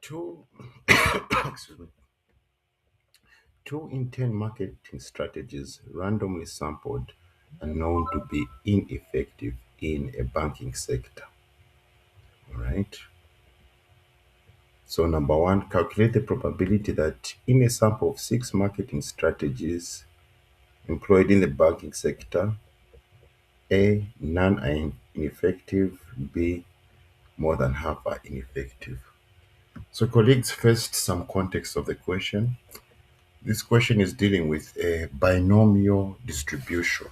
Two, excuse me, 2 in 10 marketing strategies randomly sampled are known to be ineffective in a banking sector. All right. So, number one, calculate the probability that in a sample of 6 marketing strategies employed in the banking sector, A, none are ineffective, B, more than half are ineffective. So, colleagues, first, some context of the question. This question is dealing with a binomial distribution.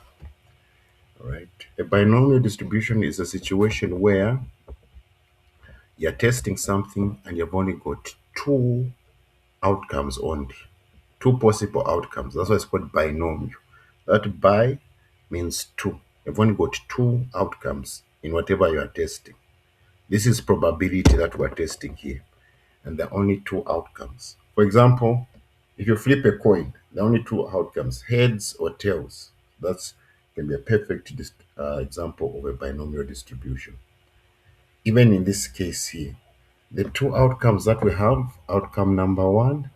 All right. A binomial distribution is a situation where you're testing something and you've only got two outcomes only, two possible outcomes. That's why it's called binomial. That bi means two. You've only got two outcomes in whatever you are testing. This is probability that we're testing here, and there are only two outcomes. For example, if you flip a coin, there are only two outcomes, heads or tails. That's can be a perfect example of a binomial distribution. Even in this case here, the two outcomes that we have, outcome number one,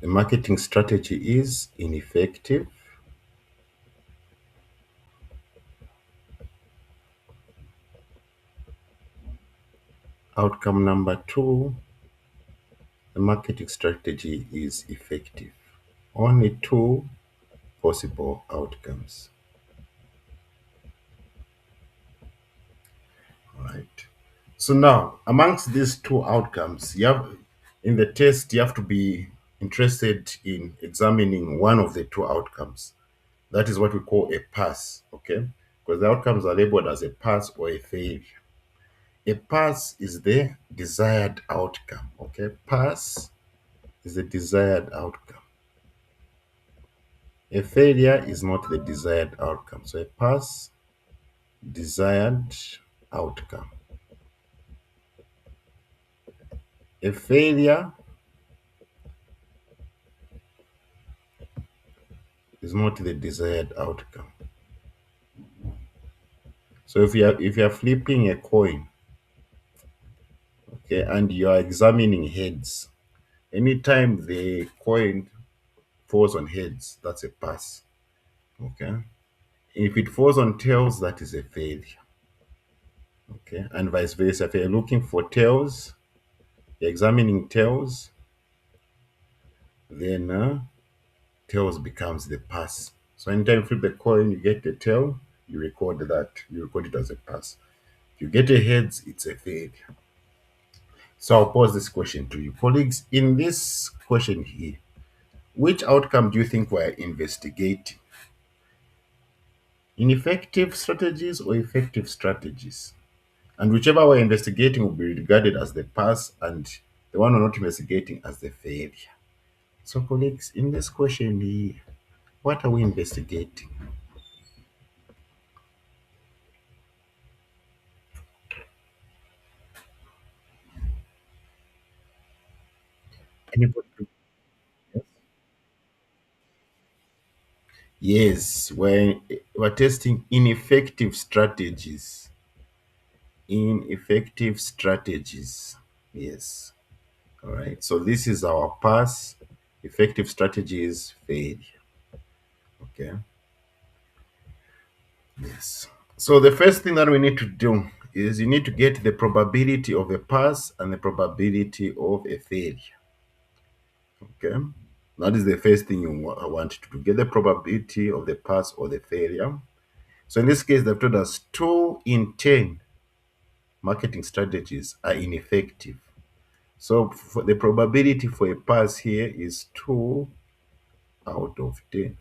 the marketing strategy is ineffective. Outcome number two, the marketing strategy is effective. Only two possible outcomes. Right. So now, amongst these two outcomes, you have in the test you have to be interested in examining one of the two outcomes. That is what we call a pass, okay? Because the outcomes are labeled as a pass or a failure. A pass is the desired outcome, okay? Pass is the desired outcome. A failure is not the desired outcome. So a pass, desired outcome. A failure is not the desired outcome. So if you are flipping a coin, okay, and you are examining heads, anytime the coin falls on heads, that's a pass. Okay. If it falls on tails, that is a failure. Okay. And vice versa. If you're looking for tails, you're examining tails, then tails becomes the pass. So anytime you flip the coin, you get the tail, you record that. You record it as a pass. If you get a heads, it's a failure. So I'll pose this question to you. Colleagues, in this question here, which outcome do you think we're investigating? Ineffective strategies or effective strategies? And whichever we're investigating will be regarded as the pass and the one we're not investigating as the failure. So colleagues, in this question here, what are we investigating? Anybody? Yes, we're testing ineffective strategies. Ineffective strategies. Yes. All right. So this is our pass. Effective strategies failure. Okay. Yes. So the first thing that we need to do is you need to get the probability of a pass and the probability of a failure. Okay. That is the first thing you want to do. Get the probability of the pass or the failure. So in this case, they've told us 2 in 10 marketing strategies are ineffective. So for the probability for a pass here is 2 out of 10,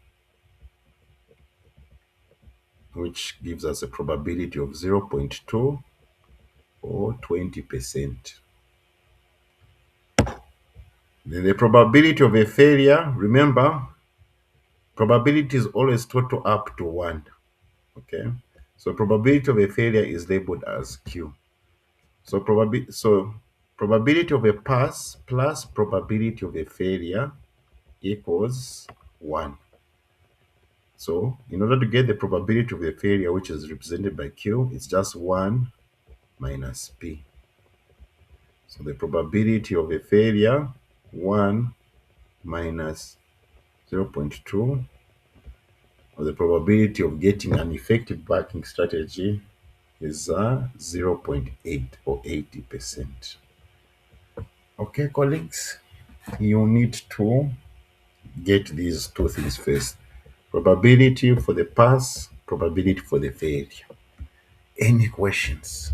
which gives us a probability of 0.2 or 20%. Then the probability of a failure, remember, probability is always total up to 1. Okay. So probability of a failure is labeled as Q. So probability of a pass plus probability of a failure equals 1. So in order to get the probability of the failure, which is represented by Q, it's just 1 minus P. So the probability of a failure, 1 minus 0.2, or the probability of getting an effective backing strategy is 0.8 or 80%. Okay, colleagues, you need to get these two things first. Probability for the pass, probability for the failure. Any questions?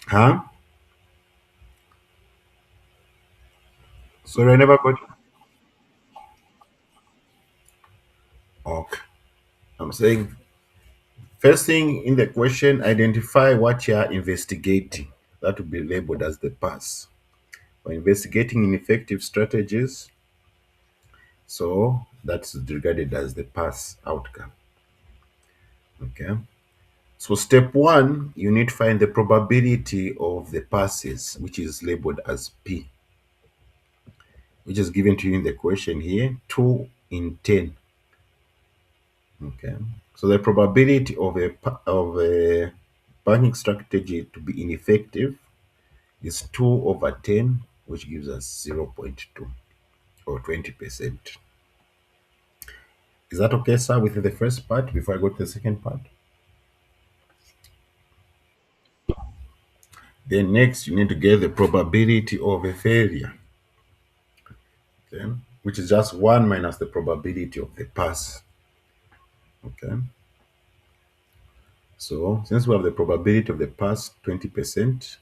Huh? Sorry, I never got. Okay. I'm saying first thing in the question, identify what you are investigating. That will be labeled as the pass. We're investigating ineffective strategies, so that's regarded as the pass outcome. Okay. So step one, you need to find the probability of the passes, which is labeled as P, which is given to you in the question here, 2 in 10. Okay. So the probability of a banking strategy to be ineffective is 2 over 10, which gives us 0.2 or 20%. Is that okay, sir, with the first part before I go to the second part? Then next, you need to get the probability of a failure, okay, which is just 1 minus the probability of the pass. Okay. So since we have the probability of the pass, 20%,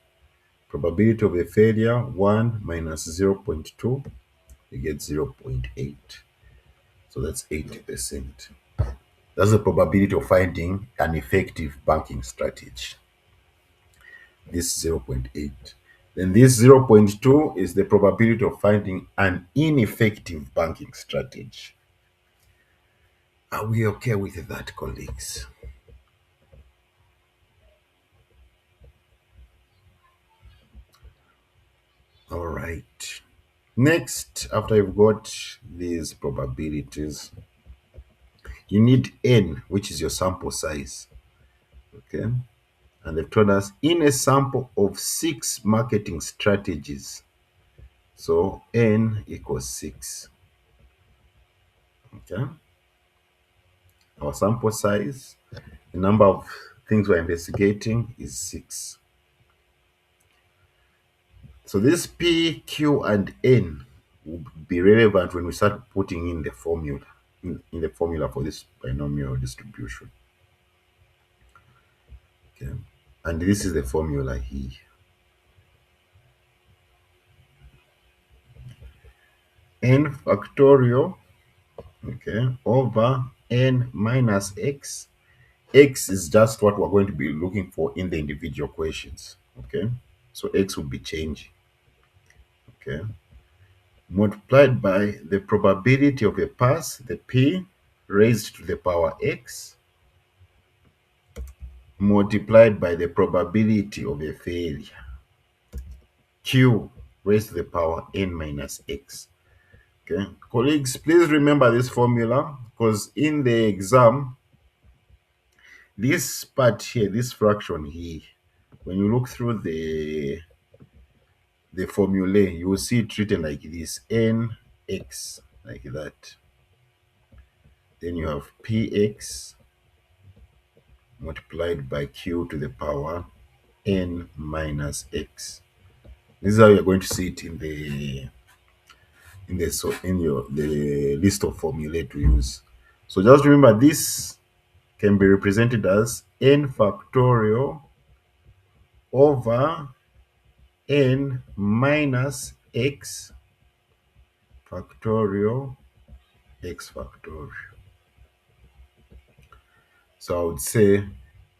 probability of a failure, 1 minus 0.2, you get 0.8. So that's 80%. That's the probability of finding an effective banking strategy. This 0.8. Then this 0.2 is the probability of finding an ineffective banking strategy. Are we okay with that, colleagues? All right. Next, after you've got these probabilities, you need n, which is your sample size. Okay. And they've told us in a sample of 6 marketing strategies. So n equals 6. Okay. Our sample size, the number of things we're investigating is 6. So this P, Q, and N will be relevant when we start putting in the formula, in the formula for this binomial distribution. Okay. And this is the formula here. N factorial, okay, over n minus x. X is just what we're going to be looking for in the individual questions. Okay. So x will be changing. Okay. Multiplied by the probability of a pass, the p raised to the power x, multiplied by the probability of a failure, q raised to the power n minus x. Okay, colleagues, please remember this formula because in the exam, this part here, this fraction here, when you look through the formulae, you will see it written like this: nx, like that. Then you have px multiplied by q to the power n minus x. This is how you're going to see it in your the list of formulae to use. So just remember this can be represented as n factorial over n minus x factorial x factorial. So I would say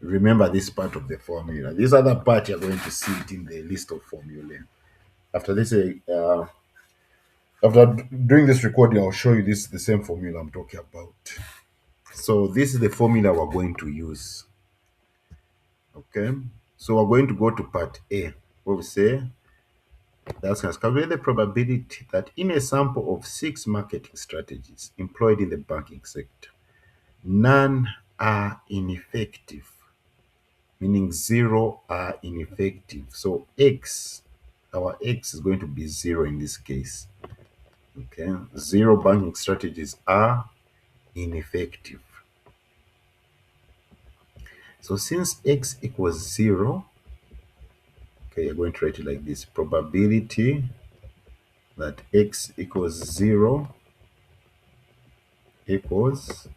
remember this part of the formula. This other part you're going to see it in the list of formulae. After this, after doing this recording, I'll show you this the same formula I'm talking about. So this is the formula we're going to use. Okay. So we're going to go to part A. what we say, that's going to calculate the probability that in a sample of six marketing strategies employed in the banking sector, none are ineffective, meaning zero are ineffective. So X, our X is going to be zero in this case. Okay, zero banking strategies are ineffective. So since X equals zero, okay, you're going to write it like this: probability that X equals zero equals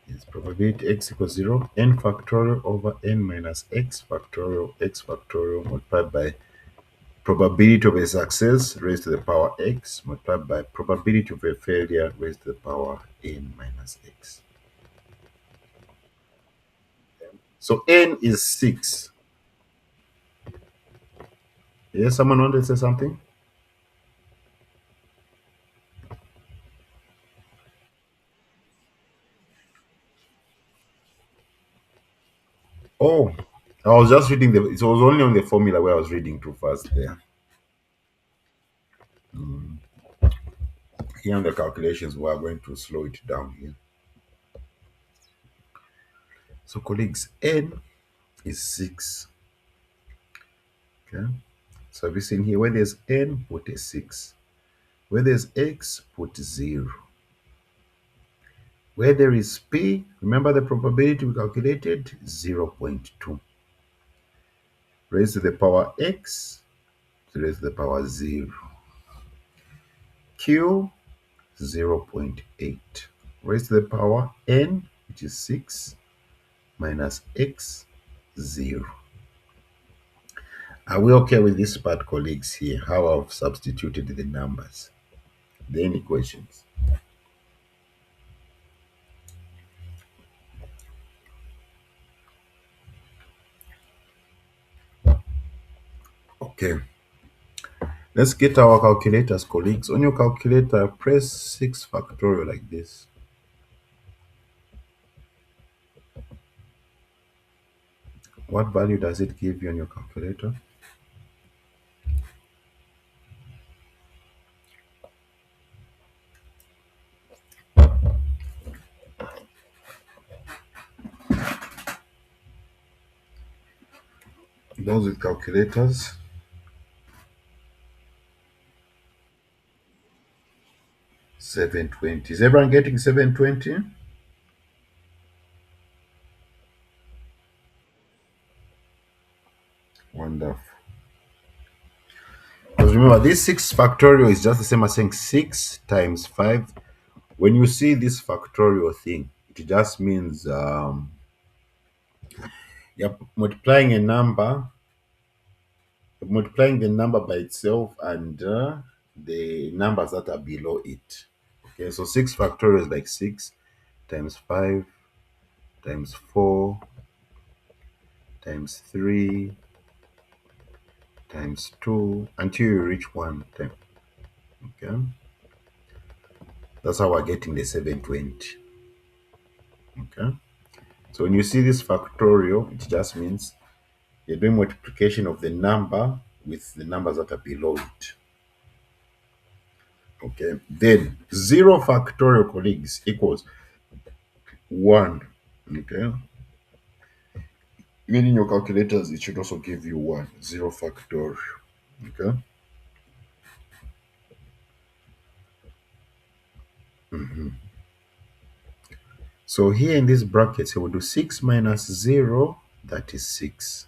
is probability X equals zero, n factorial over n minus x factorial multiplied by probability of a success raised to the power x multiplied by probability of a failure raised to the power n minus x. So n is 6. Yes, someone wanted to say something? Oh, I was just reading it was only on the formula where I was reading too fast there. Here on the calculations, we are going to slow it down here. So colleagues, n is 6. Okay. So have you seen here where there's n, put a 6. Where there's x, put 0. Where there is p, remember the probability we calculated? 0.2. Raised to the power x, raised to the power 0. Q, 0.8. Raised to the power n, which is 6, minus x, 0. Are we okay with this part, colleagues, here? How I've substituted the numbers? The any questions? Okay. Let's get our calculators, colleagues. On your calculator, press 6 factorial like this. What value does it give you on your calculator? Those with calculators, 720. Is everyone getting 720? Wonderful. Because remember, this 6 factorial is just the same as saying 6 times 5. When you see this factorial thing, it just means you're multiplying the number by itself and the numbers that are below it. Okay, so 6 factorial is like 6 times 5 times 4 times 3 times 2 until you reach 1 time. Okay, that's how we're getting the 720. Okay, so when you see this factorial, it just means you're doing multiplication of the number with the numbers that are below it. Okay, then 0 factorial, colleagues, equals 1. Okay, even in your calculators, it should also give you 1. 0 factorial. Okay. So here in this brackets, we will do 6 minus 0, that is 6.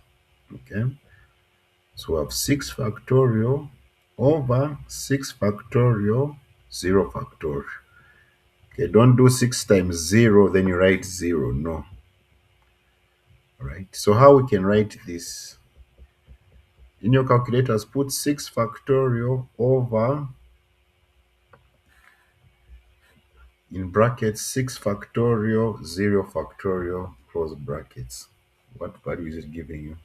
Okay. So we have 6 factorial over 6 factorial, 0 factorial. Okay, don't do 6 times 0, then you write 0. No. All right. So how we can write this? In your calculators, put 6 factorial over, in brackets, 6 factorial, 0 factorial, close brackets. What value is it giving you?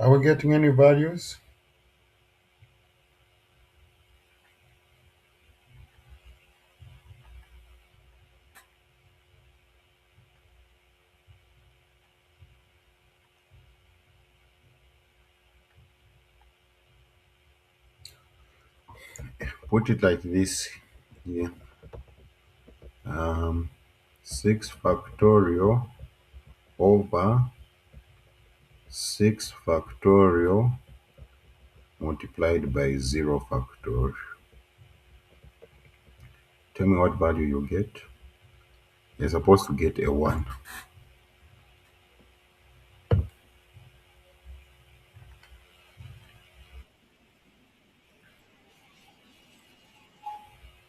Are we getting any values? Put it like this here. Um, 6 factorial over 6 factorial multiplied by 0 factorial. Tell me what value you get. You're supposed to get a 1.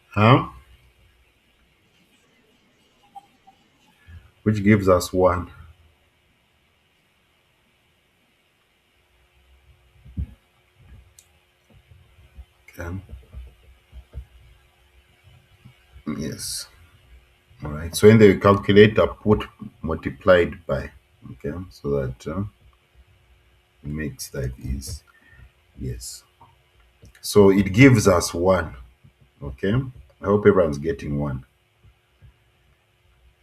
Huh? Which gives us 1. Okay. Yes. All right. So in the calculator, put multiplied by. Okay. So that it makes like this. Yes. So it gives us 1. Okay. I hope everyone's getting 1.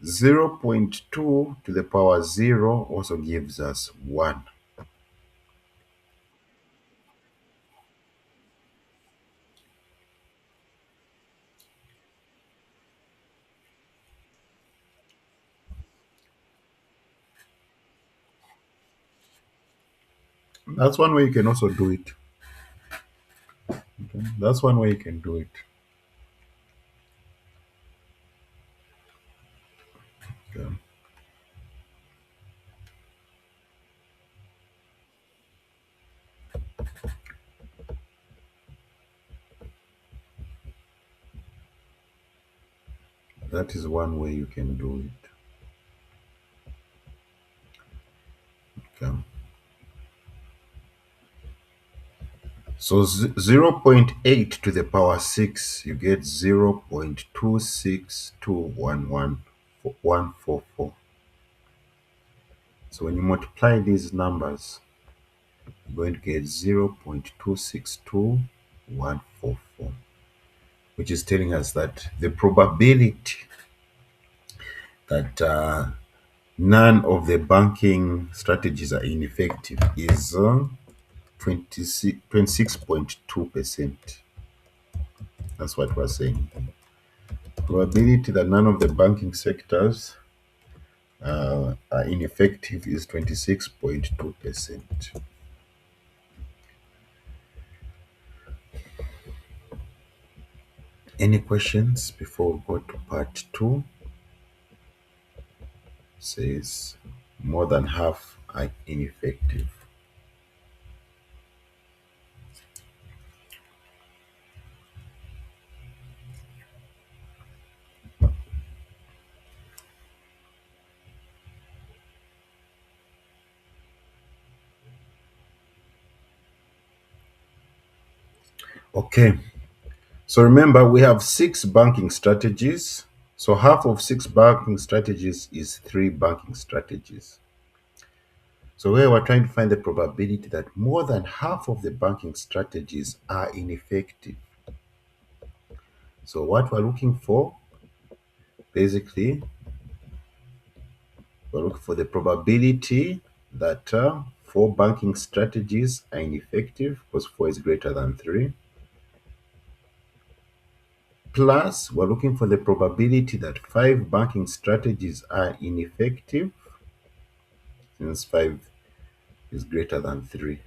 0.2 to the power 0 also gives us 1. That's one way you can also do it. Okay. That's one way you can do it. Okay. That is one way you can do it. Okay. So 0.8 to the power 6, you get 0.2621144. So when you multiply these numbers, you're going to get 0.262144, which is telling us that the probability that none of the banking strategies are ineffective is 26.2%. That's what we're saying. Probability that none of the banking sectors are ineffective is 26.2%. Any questions before we go to part 2? Says more than half are ineffective. Okay, so remember we have 6 banking strategies. So half of 6 banking strategies is 3 banking strategies. So here we're trying to find the probability that more than half of the banking strategies are ineffective. So what we're looking for, basically, we're looking for the probability that 4 banking strategies are ineffective, because 4 is greater than 3. Plus, we're looking for the probability that 5 banking strategies are ineffective, since 5 is greater than 3.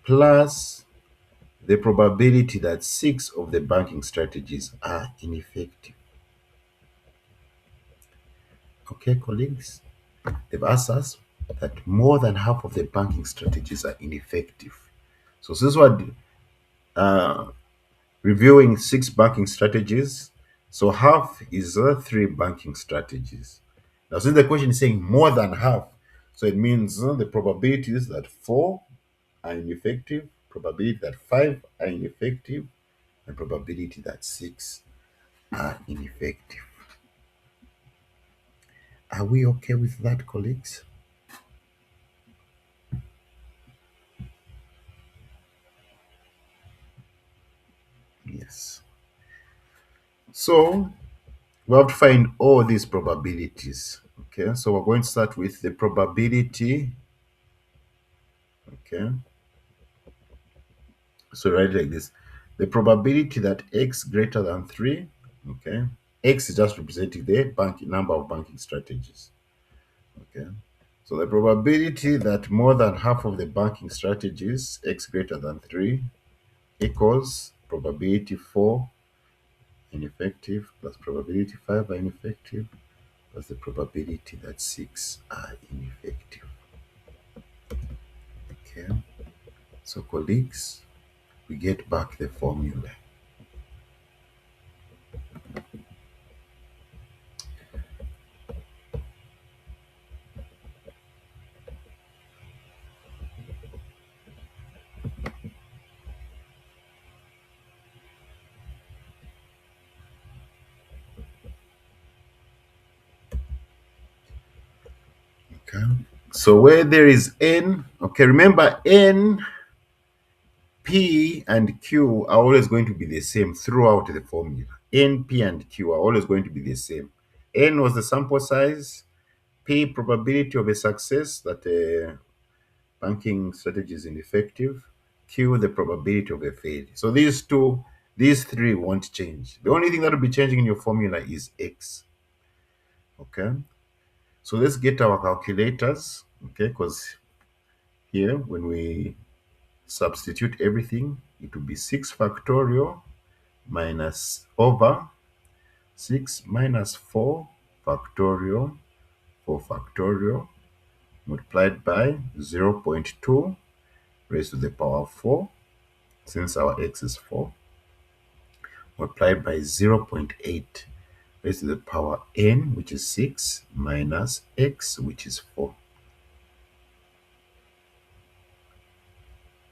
Plus, the probability that 6 of the banking strategies are ineffective. Okay, colleagues, they've asked us that more than half of the banking strategies are ineffective. So since we're uh, reviewing 6 banking strategies, so half is 3 banking strategies. Now, since the question is saying more than half, so it means the probability is that 4 are ineffective, probability that 5 are ineffective, and probability that 6 are ineffective. Are we okay with that, colleagues? Yes. So we have to find all these probabilities. Okay, so we're going to start with the probability. Okay, so write it like this: the probability that x greater than 3. Okay, x is just representing the number of banking strategies. Okay, so the probability that more than half of the banking strategies x greater than 3 equals probability 4 ineffective plus probability 5 are ineffective plus the probability that 6 are ineffective. Okay, so colleagues, we get back the formula. Okay, so where there is n, okay, remember n, p, and q are always going to be the same throughout the formula. N, p, and q are always going to be the same. N was the sample size, p, probability of a success that a banking strategy is ineffective, q, the probability of a failure. So these three won't change. The only thing that will be changing in your formula is x. Okay, so let's get our calculators. Okay, because here when we substitute everything, it will be 6 factorial minus over 6 minus 4 factorial 4 factorial multiplied by 0.2 raised to the power of 4, since our x is 4, multiplied by 0.8 raised to the power n, which is 6, minus x, which is 4.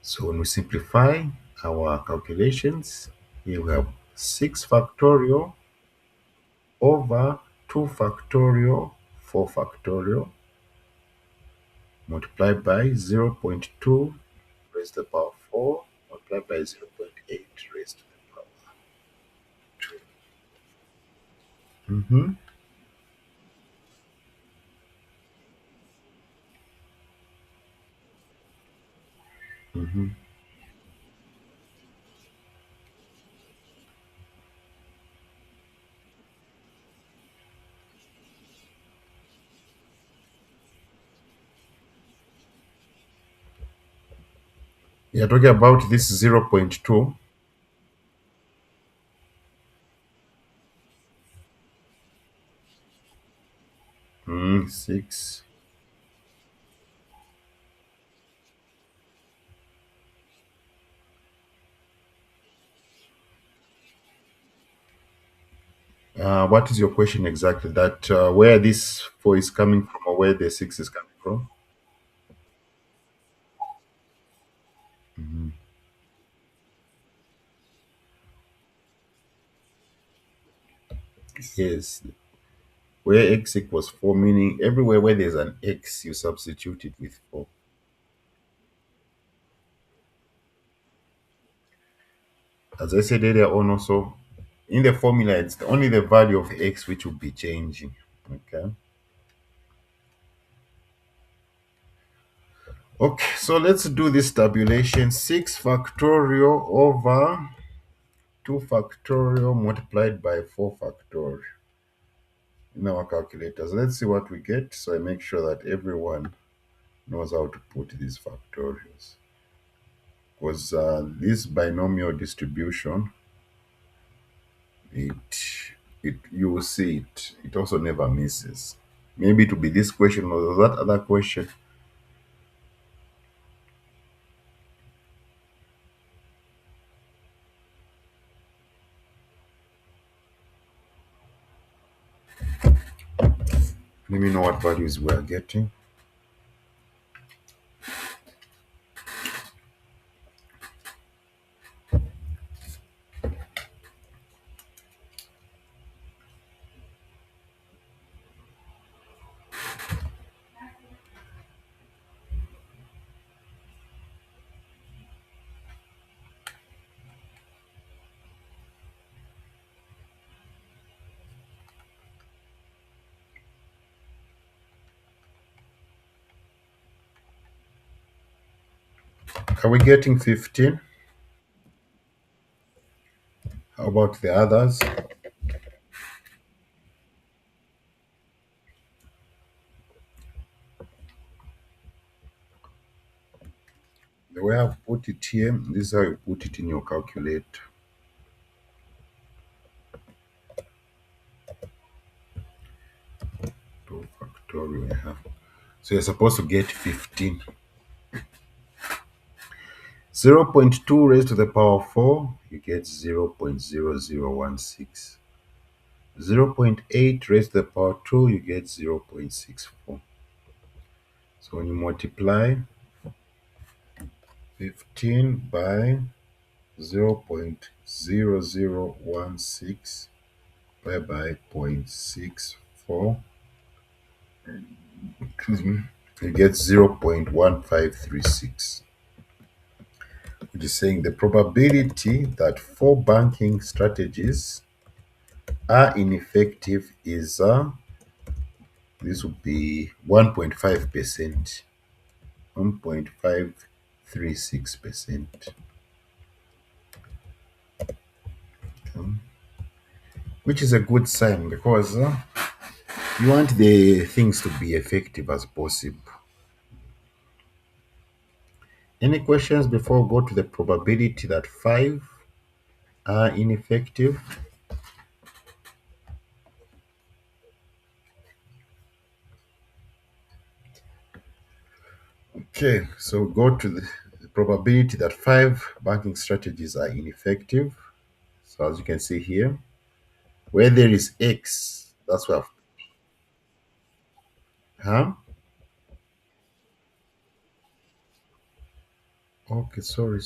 So when we simplify our calculations, here we have 6 factorial over 2 factorial 4 factorial multiplied by 0.2 raised to the power 4 multiplied by 0.8 raised to the power 2. Mm-hmm. Mm-hmm. You're talking about this 0.2. 6. What is your question exactly? That where this 4 is coming from or where the 6 is coming from? Mhm. Yes, where x equals 4, meaning everywhere where there's an x, you substitute it with 4. As I said earlier on, also in the formula, it's only the value of x which will be changing. Okay. Okay, so let's do this tabulation. 6 factorial over 2 factorial multiplied by 4 factorial in our calculators. Let's see what we get. So I make sure that everyone knows how to put these factorials. Because this binomial distribution, it you will see it also never misses. Maybe it will be this question or that other question. Let me know what values we are getting. Are we getting 15? How about the others? The way I've put it here, this is how you put it in your calculator. 2 factorial. Yeah. So you're supposed to get 15. 0.2 raised to the power of 4, you get 0.0016. 0.8 raised to the power of 2, you get 0.64. So when you multiply 15 by 0.0016 divided by 0.64, excuse me, you get 0.1536, which is saying the probability that 4 banking strategies are ineffective is this would be 1.5%, 1.536%, which is a good sign because you want the things to be effective as possible. Any questions before we go to the probability that 5 are ineffective? Okay, so go to the probability that 5 banking strategies are ineffective. So as you can see here, where there is X, that's where, huh? Okay, sorry.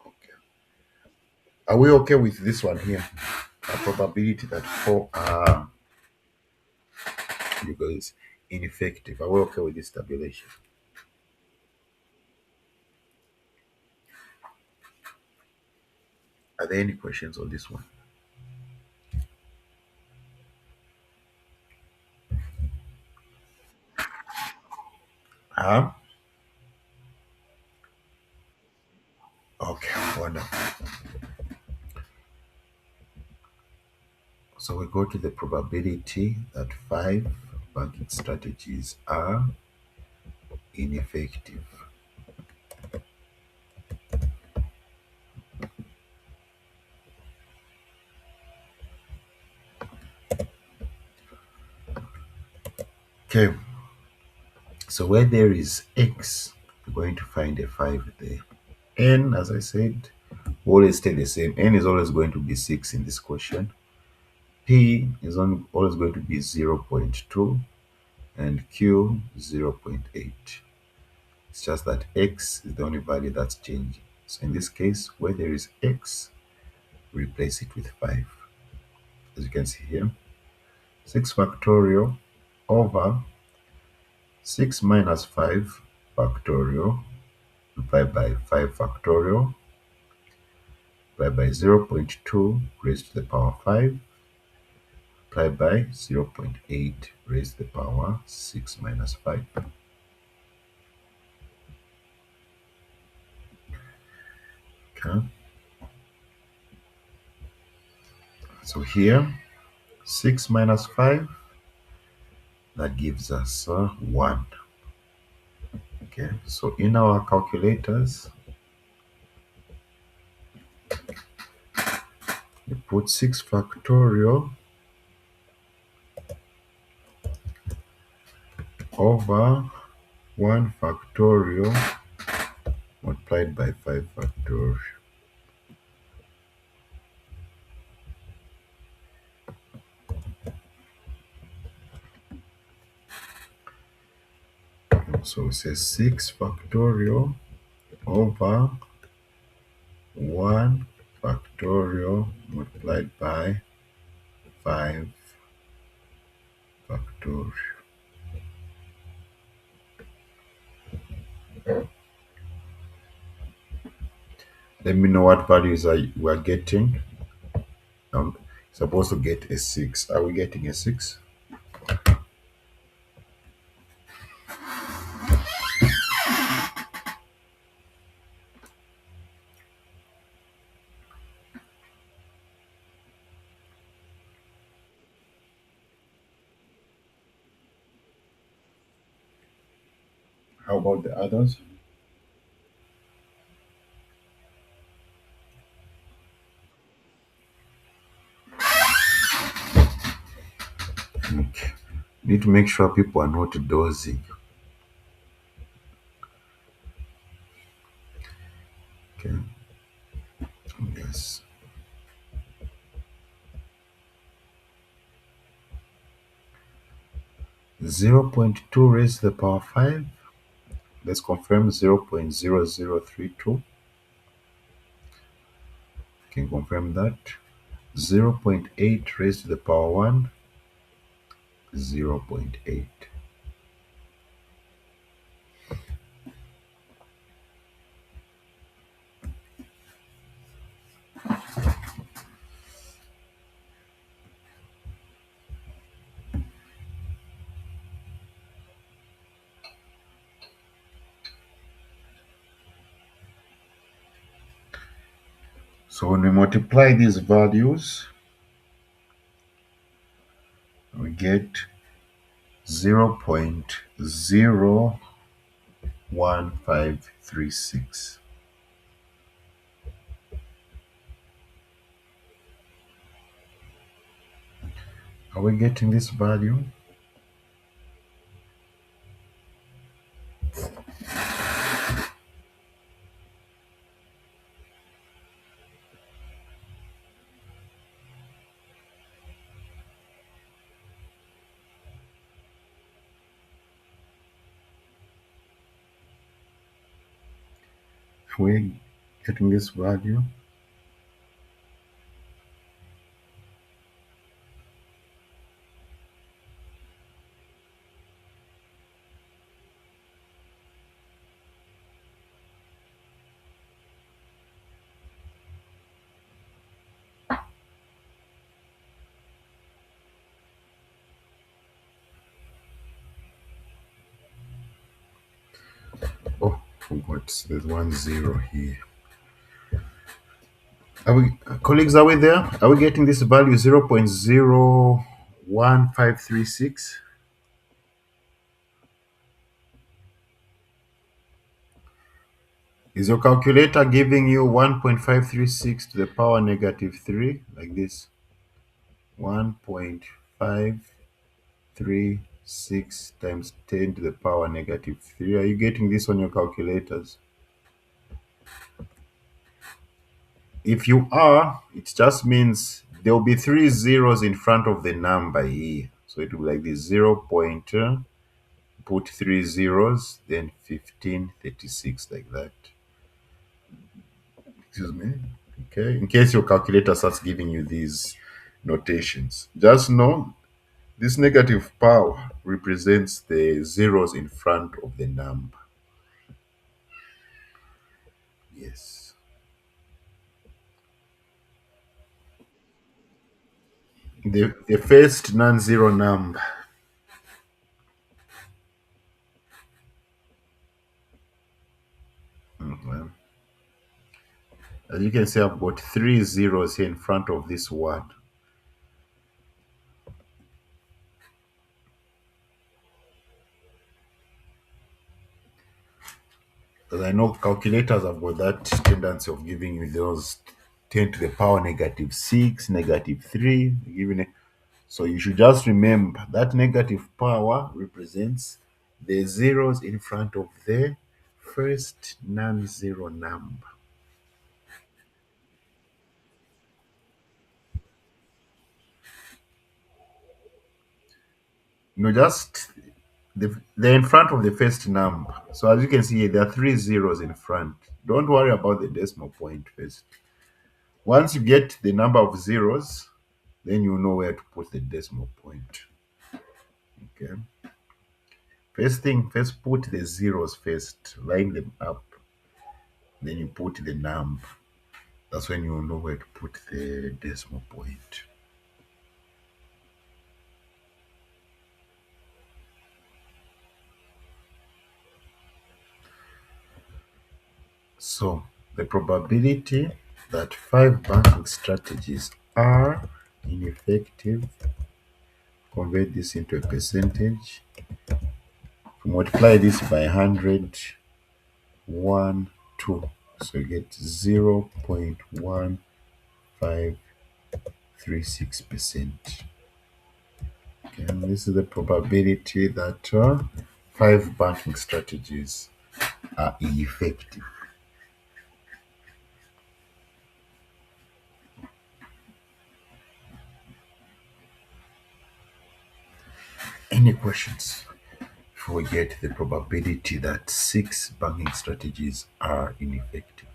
Okay. Are we okay with this one here? A probability that 4 are because ineffective. Are we okay with this tabulation? Are there any questions on this one? Huh? Okay, wonderful. So we go to the probability that 5 banking strategies are ineffective. Okay, so where there is X, we're going to find a 5 there. N, as I said, always stay the same. N is always going to be 6 in this question. P is always going to be 0.2 and Q 0.8. It's just that X is the only value that's changing. So in this case, where there is X, replace it with 5. As you can see here, 6 factorial over 6 minus 5 factorial divided by 5 factorial divided by 0.2 raised to the power 5 divided by 0.8 raised to the power 6 minus 5. Okay, so here 6 minus 5, that gives us 1. Okay, so in our calculators, we put 6 factorial over 1 factorial multiplied by 5 factorial. So it says 6 factorial over 1 factorial multiplied by 5 factorial. Let me know what values we are getting. I'm supposed to get a 6. Are we getting a 6? How about the others? Okay. Need to make sure people are not dozing. Okay. Yes. 0.2 raised to the power 5. Let's confirm 0.0032. Can confirm that. 0.8 raised to the power 1. 0.8. So when we multiply these values, we get 0.01536. Are we getting this value? Are we getting this value? Oh, forgot. There's 1 0 here. Are we, colleagues, are we there? Are we getting this value 0.01536? Is your calculator giving you 1.536 to the power negative 3, like this? 1.536 times 10 to the power negative 3. Are you getting this on your calculators? If you are, it just means there will be three zeros in front of the number here. So it will be like this 0. Put three zeros, then 1536, like that. Excuse me. Okay. In case your calculator starts giving you these notations, just know this negative power represents the zeros in front of the number. Yes. The first non-zero number. Mhm. As you can see, I've got three zeros here in front of this word. Because I know calculators have got that tendency of giving you those 10 to the power negative 6, negative 3. Giving it. So you should just remember that negative power represents the zeros in front of the first non-zero number. No, just they're in front of the first number. So as you can see, there are three zeros in front. Don't worry about the decimal point first. Once you get the number of zeros, then you know where to put the decimal point. Okay. First thing, first put the zeros first, line them up. Then you put the number. That's when you know where to put the decimal point. So the probability that five banking strategies are ineffective, convert this into a percentage. Multiply this by 100, 1, 2. So you get 0.1536%. Okay, and this is the probability that 5 banking strategies are ineffective. Any questions? If we get the probability that 6 banking strategies are ineffective.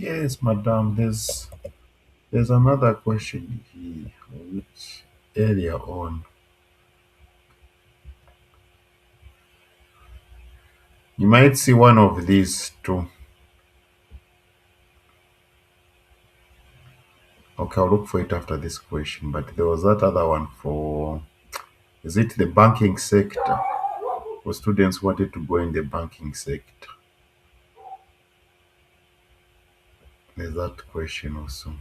Yes, madam, there's another question here, which earlier on you might see one of these too. Okay, I'll look for it after this question, but there was that other one for, is it the banking sector? For students who wanted to go in the banking sector. There's that question also.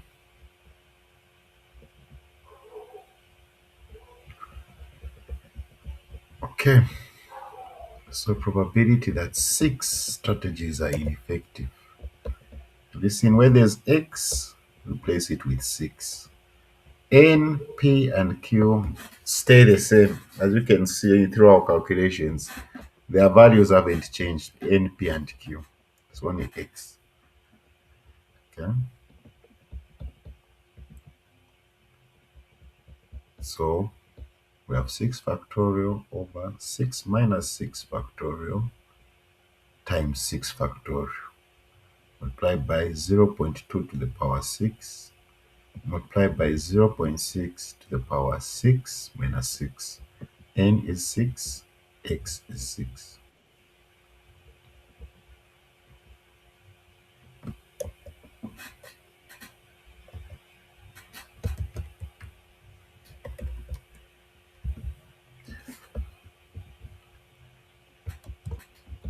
Okay, so probability that 6 strategies are ineffective. Listen, where there's X, replace it with 6. N, P, and Q stay the same. As you can see through our calculations, their values haven't changed, N, P, and Q. It's only X. Okay. So we have 6 factorial over 6 minus 6 factorial times 6 factorial multiplied by 0.2 to the power 6 multiplied by 0.6 to the power 6 minus 6. N is 6, X is 6.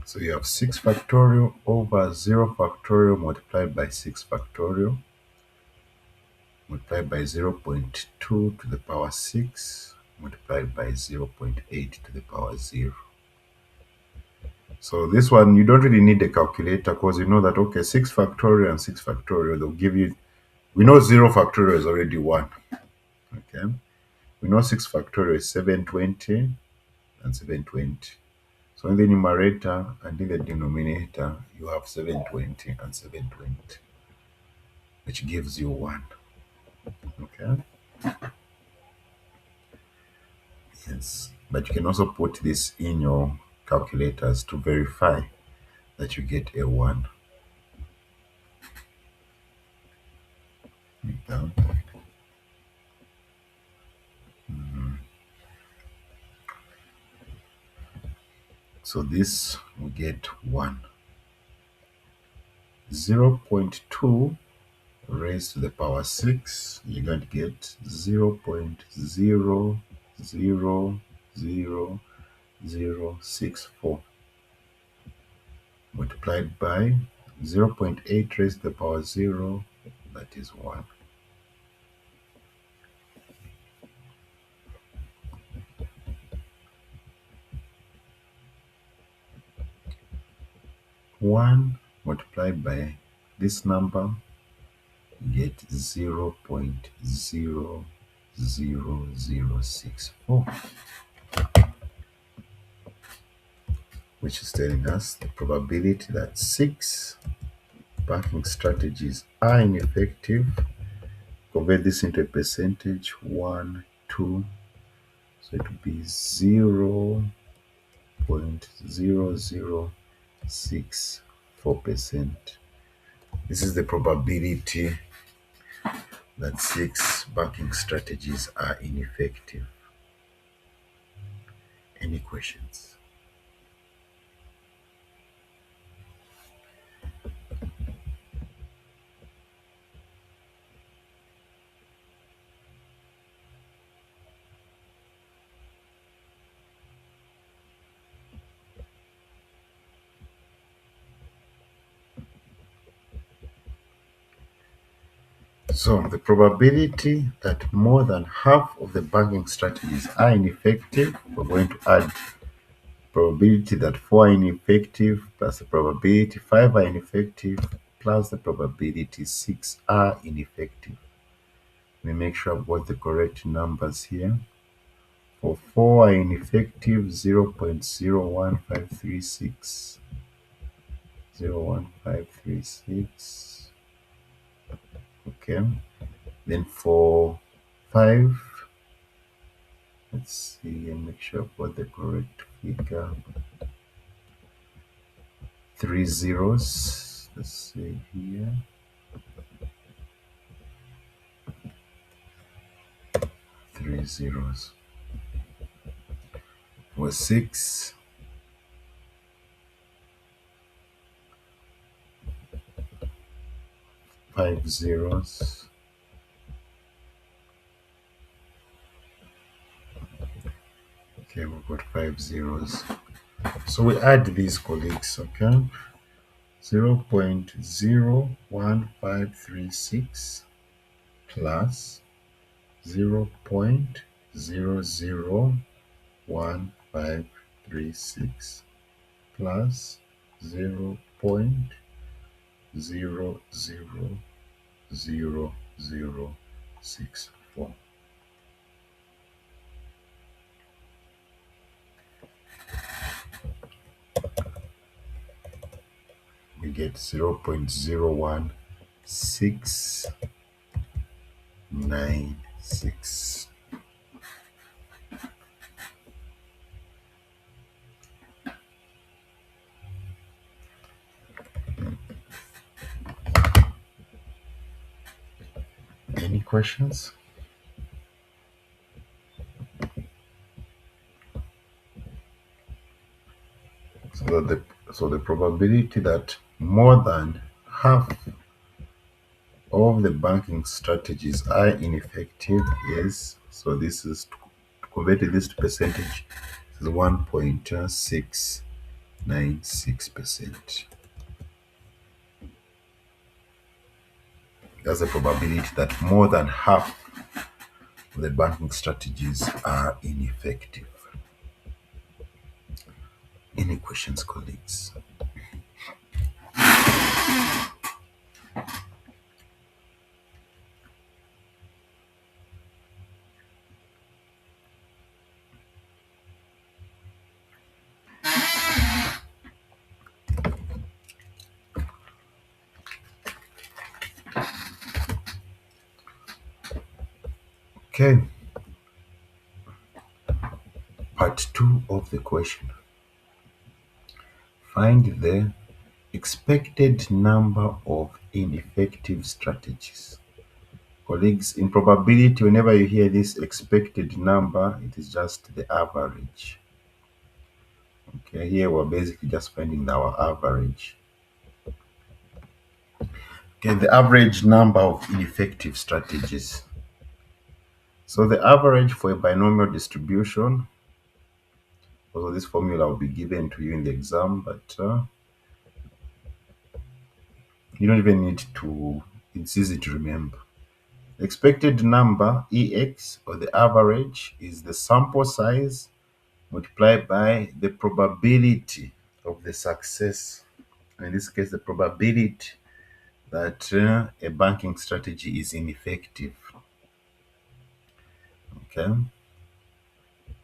So you have 6 factorial over 0 factorial multiplied by 6 factorial multiplied by 0.2 to the power 6 multiplied by 0.8 to the power 0. So this one, you don't really need a calculator because you know that, okay, 6 factorial and 6 factorial, they'll give you, we know 0 factorial is already 1. Okay. We know 6 factorial is 720 and 720. So in the numerator and in the denominator, you have 720 and 720, which gives you 1. Okay. Yes. But you can also put this in your calculators to verify that you get a 1. Okay. So this will get 1. 0.2 raised to the power 6, you're going to get 0.0000064 multiplied by 0.8 raised to the power 0, that is 1. 1 multiplied by this number, you get 0.00064, which is telling us the probability that 6 banking strategies are ineffective. Convert this into a percentage, 1, 2, so it will be 0.0064%. This is the probability that 6 banking strategies are ineffective. Any questions? So the probability that more than half of the banking strategies are ineffective, we're going to add probability that 4 are ineffective plus the probability 5 are ineffective plus the probability 6 are ineffective. Let me make sure I've got the correct numbers here. For 4 are ineffective, 0.01536. 0.01536. Okay. Then for 5, let's see and make sure I've got the correct figure. 3 zeros. Let's see here. 3 zeros. For 6, 5 zeros. Okay, we've got 5 zeros. So we add these, colleagues, okay? 0.01536 plus 0.00156 plus 0.000064. We get 0.01696. Any questions? So the probability that more than half of the banking strategies are ineffective is, so this is to convert this to percentage, is 1.696%. That's the probability that more than half of the banking strategies are ineffective. Any questions, colleagues? Okay. Part 2 of the question. Find the expected number of ineffective strategies. Colleagues, in probability, whenever you hear this expected number, it is just the average. Okay, here we're basically just finding our average. Okay, the average number of ineffective strategies. So the average for a binomial distribution, although this formula will be given to you in the exam, but you don't even need to, it's easy to remember. The expected number, EX, or the average, is the sample size multiplied by the probability of the success. In this case, the probability that a banking strategy is ineffective. Okay,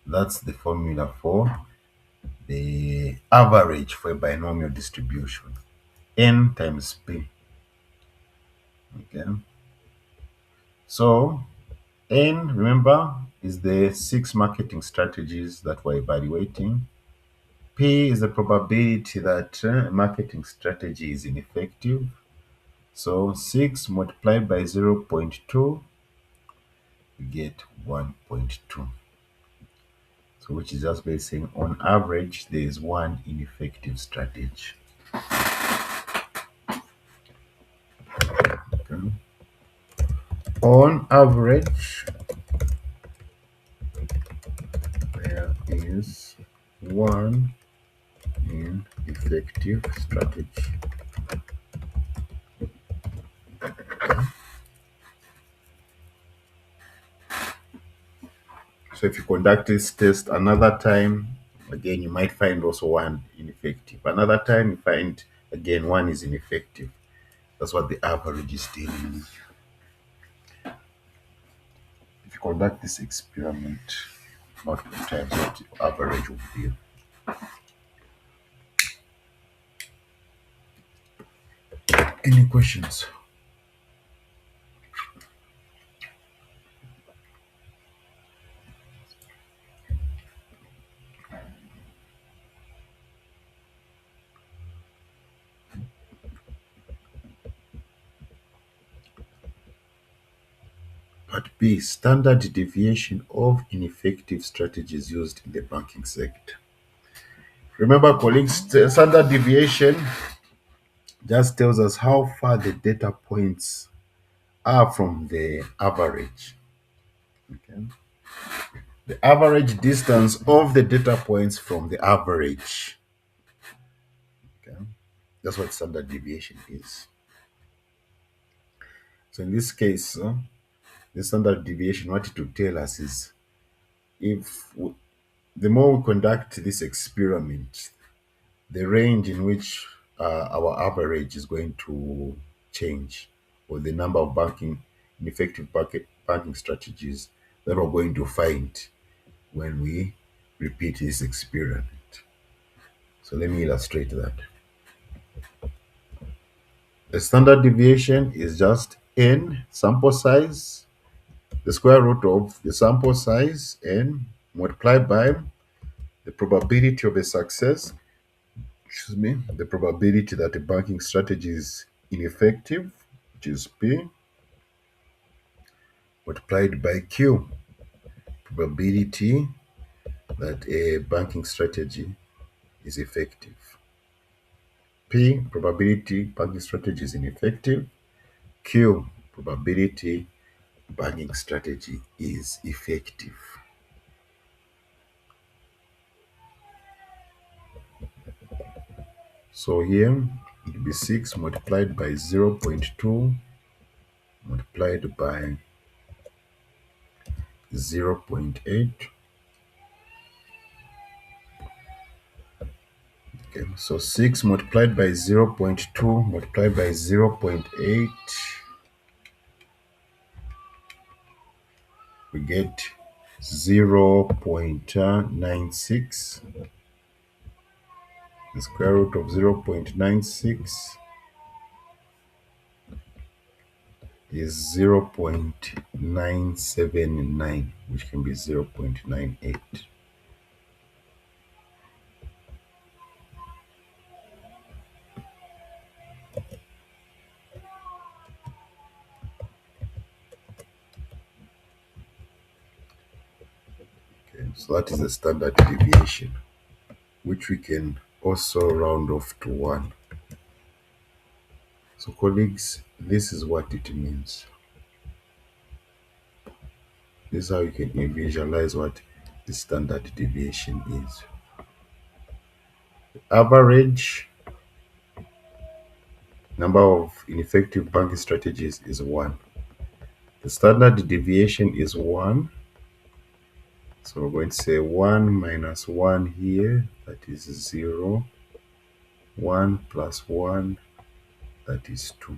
that's the formula for the average for a binomial distribution. N times P. Okay, so N, remember, is the 6 marketing strategies that we're evaluating. P is the probability that a marketing strategy is ineffective. So 6 multiplied by 0.2, we get 1.2. So which is just by saying on average, there is one ineffective strategy. Okay. On average, there is one ineffective strategy. So if you conduct this test another time, again, you might find also one ineffective. Another time, you find again one is ineffective. That's what the average is telling you. If you conduct this experiment multiple times, what the average will be. Any questions? Part B, standard deviation of ineffective strategies used in the banking sector. Remember, colleagues, standard deviation just tells us how far the data points are from the average. Okay. The average distance of the data points from the average. Okay. That's what standard deviation is. So in this case, the standard deviation, what it will tell us is if w- the more we conduct this experiment, the range in which our average is going to change, or the number of ineffective banking strategies that we're going to find when we repeat this experiment. So let me illustrate that. The standard deviation is just n sample size, the square root of the sample size n multiplied by the probability of a success, excuse me, the probability that a banking strategy is ineffective, which is P, multiplied by Q, probability that a banking strategy is effective. P, probability banking strategy is ineffective. Q, probability banking strategy is effective. So here it will be 6 multiplied by 0.2 multiplied by 0.8. Okay, so 6 multiplied by 0.2 multiplied by 0.8, we get 0.96. The square root of 0.96 is 0.979, which can be 0.98. Okay, so that is the standard deviation, which we can also round off to 1. So colleagues, this is what it means. This is how you can visualize what the standard deviation is. Average number of ineffective banking strategies is 1. The standard deviation is 1. So we're going to say 1 minus 1 here, that is 0. 1 plus 1, that is 2.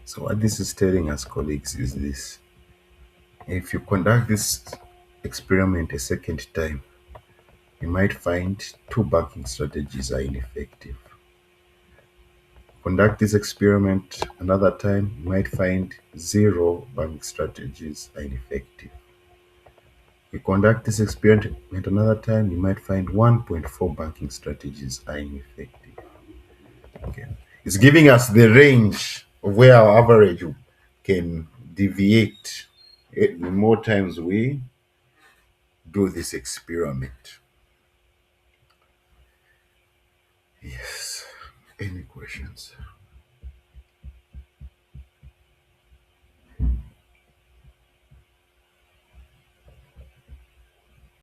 So what this is telling us, colleagues, is this. If you conduct this experiment a second time, you might find 2 banking strategies are ineffective. Conduct this experiment another time, you might find 0 banking strategies are ineffective. You conduct this experiment another time, you might find 1.4 banking strategies are ineffective. Okay. It's giving us the range of where our average can deviate the more times we do this experiment. Yes. Any questions?